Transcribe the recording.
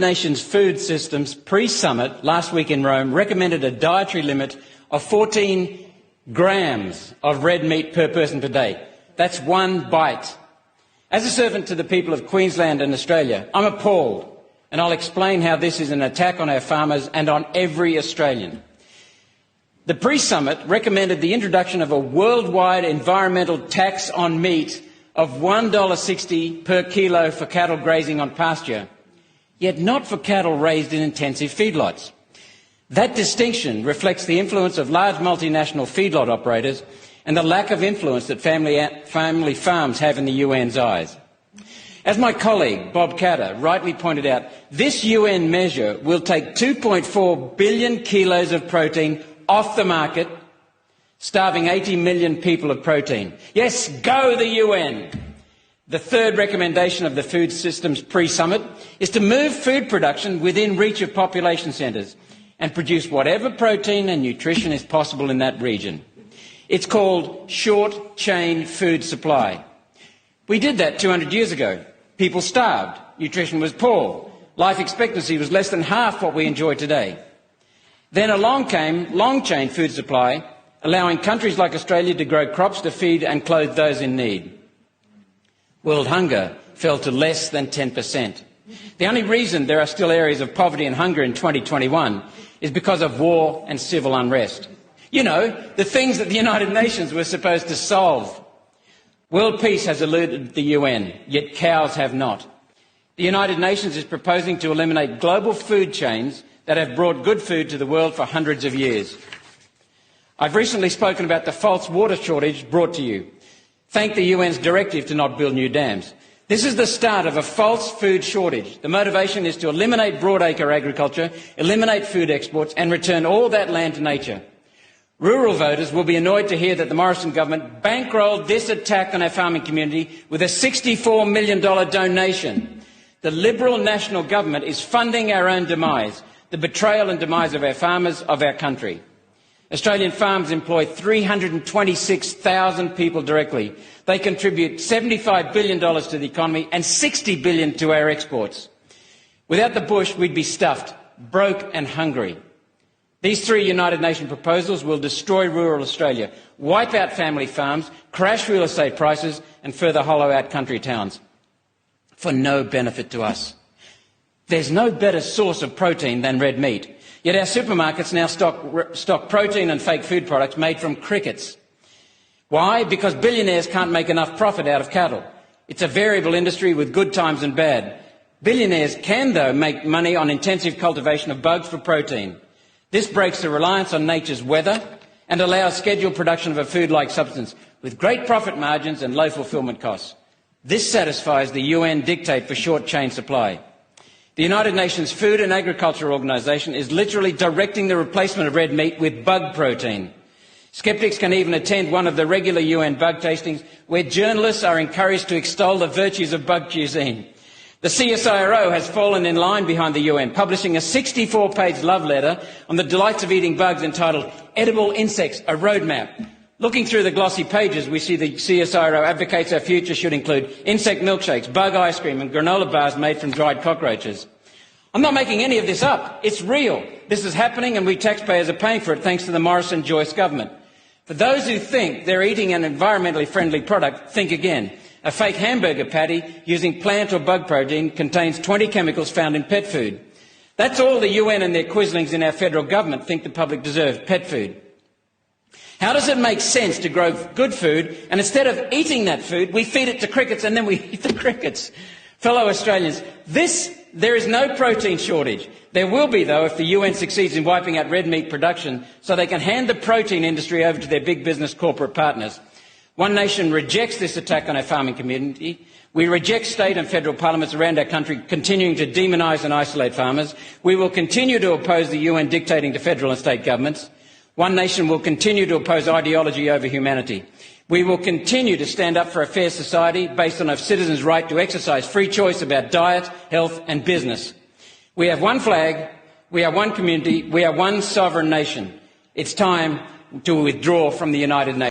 Nations Food Systems pre-summit last week in Rome recommended a dietary limit of 14 grams of red meat per person per day. That's one bite. As a servant to the people of Queensland and Australia, I'm appalled, and I'll explain how this is an attack on our farmers and on every Australian. The pre-summit recommended the introduction of a worldwide environmental tax on meat of $1.60 per kilo for cattle grazing on pasture, yet not for cattle raised in intensive feedlots. That distinction reflects the influence of large multinational feedlot operators and the lack of influence that family farms have in the UN's eyes. As my colleague Bob Katter rightly pointed out, this UN measure will take 2.4 billion kilos of protein off the market, starving 80 million people of protein. Yes, go the UN! The third recommendation of the Food Systems pre-summit is to move food production within reach of population centres and produce whatever protein and nutrition is possible in that region. It's called short-chain food supply. We did that 200 years ago. People starved, nutrition was poor, life expectancy was less than half what we enjoy today. Then along came long-chain food supply, allowing countries like Australia to grow crops to feed and clothe those in need. World hunger fell to less than 10%. The only reason there are still areas of poverty and hunger in 2021 is because of war and civil unrest. You know, the things that the United Nations were supposed to solve. World peace has eluded the UN, yet cows have not. The United Nations is proposing to eliminate global food chains that have brought good food to the world for hundreds of years. I've recently spoken about the false water shortage brought to you. Thank the UN's directive to not build new dams. This is the start of a false food shortage. The motivation is to eliminate broadacre agriculture, eliminate food exports and return all that land to nature. Rural voters will be annoyed to hear that the Morrison government bankrolled this attack on our farming community with a $64 million donation. The Liberal National Government is funding our own demise, the betrayal and demise of our farmers, of our country. Australian farms employ 326,000 people directly. They contribute $75 billion to the economy and $60 billion to our exports. Without the bush, we'd be stuffed, broke and hungry. These three United Nations proposals will destroy rural Australia, wipe out family farms, crash real estate prices and further hollow out country towns, for no benefit to us. There's no better source of protein than red meat, yet our supermarkets now stock protein and fake food products made from crickets. Why? Because billionaires can't make enough profit out of cattle. It's a variable industry with good times and bad. Billionaires can, though, make money on intensive cultivation of bugs for protein. This breaks the reliance on nature's weather and allows scheduled production of a food-like substance with great profit margins and low fulfilment costs. This satisfies the UN dictate for short-chain supply. The United Nations Food and Agriculture Organization is literally directing the replacement of red meat with bug protein. Skeptics can even attend one of the regular UN bug tastings where journalists are encouraged to extol the virtues of bug cuisine. The CSIRO has fallen in line behind the UN, publishing a 64-page love letter on the delights of eating bugs entitled Edible Insects, a Roadmap. Looking through the glossy pages, we see the CSIRO advocates our future should include insect milkshakes, bug ice cream and granola bars made from dried cockroaches. I'm not making any of this up. It's real. This is happening and we taxpayers are paying for it thanks to the Morrison-Joyce government. For those who think they're eating an environmentally friendly product, think again. A fake hamburger patty using plant or bug protein contains 20 chemicals found in pet food. That's all the UN and their quislings in our federal government think the public deserves, pet food. How does it make sense to grow good food and instead of eating that food, we feed it to crickets and then we eat the crickets? Fellow Australians, there is no protein shortage. There will be, though, if the UN succeeds in wiping out red meat production so they can hand the protein industry over to their big business corporate partners. One Nation rejects this attack on our farming community. We reject state and federal parliaments around our country continuing to demonise and isolate farmers. We will continue to oppose the UN dictating to federal and state governments. One Nation will continue to oppose ideology over humanity. We will continue to stand up for a fair society based on a citizen's right to exercise free choice about diet, health and business. We have one flag, we are one community, we are one sovereign nation. It's time to withdraw from the United Nations.